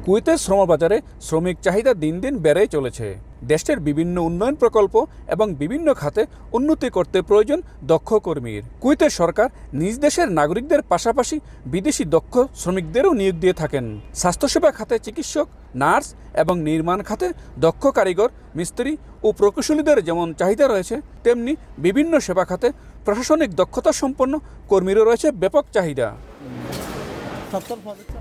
কুয়েতের শ্রমবাজারে শ্রমিক চাহিদা দিন দিন বেড়েই চলেছে। দেশের বিভিন্ন উন্নয়ন প্রকল্প এবং বিভিন্ন খাতে উন্নতি করতে প্রয়োজন দক্ষ কর্মীর। কুয়েতের সরকার নিজ দেশের নাগরিকদের পাশাপাশি বিদেশি দক্ষ শ্রমিকদেরও নিয়োগ দিয়ে থাকেন। স্বাস্থ্যসেবা খাতে চিকিৎসক, নার্স এবং নির্মাণ খাতে দক্ষ কারিগর, মিস্ত্রি ও প্রকৌশলীদের যেমন চাহিদা রয়েছে, তেমনি বিভিন্ন সেবা খাতে প্রশাসনিক দক্ষতা সম্পন্ন কর্মীরও রয়েছে ব্যাপক চাহিদা।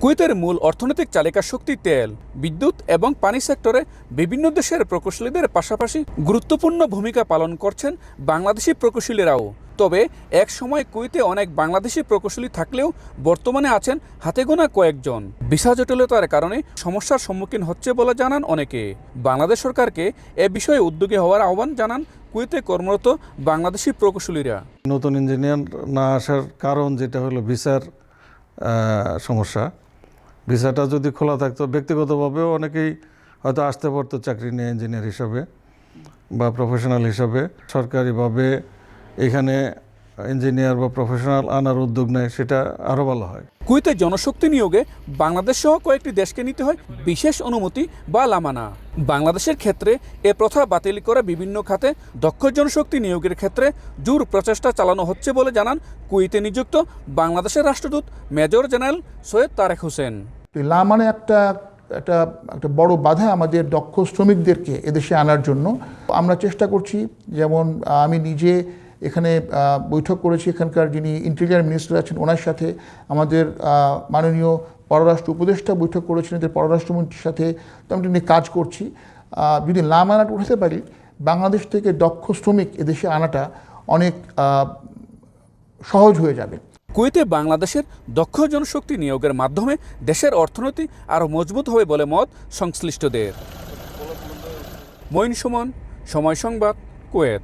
কুয়েতের মূল অর্থনৈতিক চালিকা শক্তি তেল, বিদ্যুৎ এবং পানি সেক্টরে বিভিন্ন দেশের প্রকৌশলীদের পাশাপাশি গুরুত্বপূর্ণ ভূমিকা পালন করছেন বাংলাদেশি প্রকৌশলীরাও। তবে এক সময় কুয়েতে অনেক বাংলাদেশি প্রকৌশলী থাকলেও বর্তমানে আছেন হাতে গোনা কয়েকজন। ভিসা জটিলতার কারণে সমস্যার সম্মুখীন হচ্ছে বলে জানান অনেকে। বাংলাদেশ সরকারকে এ বিষয়ে উদ্যোগী হওয়ার আহ্বান জানান কুয়েতে কর্মরত বাংলাদেশি প্রকৌশলীরা। নতুন ইঞ্জিনিয়ার না আসার কারণ যেটা হলো ভিসার সমস্যা। ভিসাটা যদি খোলা থাকতো ব্যক্তিগতভাবেও অনেকেই হয়তো আসতে পারতো চাকরি নিয়ে ইঞ্জিনিয়ার হিসাবে বা প্রফেশনাল হিসাবে। সরকারিভাবে এখানে ইঞ্জিনিয়ার বা প্রফেশনাল আনার উদ্যোগ নেয়, সেটা আরও ভালো হয়। কুয়েতে জনশক্তি নিয়োগে বাংলাদেশ সহ কয়েকটি দেশকে নিতে হয় বিশেষ অনুমতি বা লামানা। বাংলাদেশের ক্ষেত্রে এ প্রথা বাতিল করে বিভিন্ন খাতে দক্ষ জনশক্তি নিয়োগের ক্ষেত্রে জোর প্রচেষ্টা চালানো হচ্ছে বলে জানান কুয়েতে নিযুক্ত বাংলাদেশের রাষ্ট্রদূত মেজর জেনারেল সৈয়দ তারেক হোসেন। লামানে একটা বড় বাধা আমাদের দক্ষ শ্রমিকদেরকে এদেশে আনার জন্য। আমরা চেষ্টা করছি, যেমন আমি নিজে এখানে বৈঠক করেছি, এখানকার যিনি ইন্টেরিয়ার মিনিস্টার আছেন ওনার সাথে, আমাদের মাননীয় পররাষ্ট্র উপদেষ্টা বৈঠক করেছেন এদের পররাষ্ট্রমন্ত্রীর সাথে। তো আমরা নিয়ে কাজ করছি। যদি লামানাটা উঠাতে পারি, বাংলাদেশ থেকে দক্ষ শ্রমিক এদেশে আনাটা অনেক সহজ হয়ে যাবে। কুয়েতে বাংলাদেশের দক্ষ জনশক্তি নিয়োগের মাধ্যমে দেশের অর্থনীতি আরও মজবুত হবে বলে মত সংশ্লিষ্টদের। মঈন সুমন, সময় সংবাদ, কুয়েত।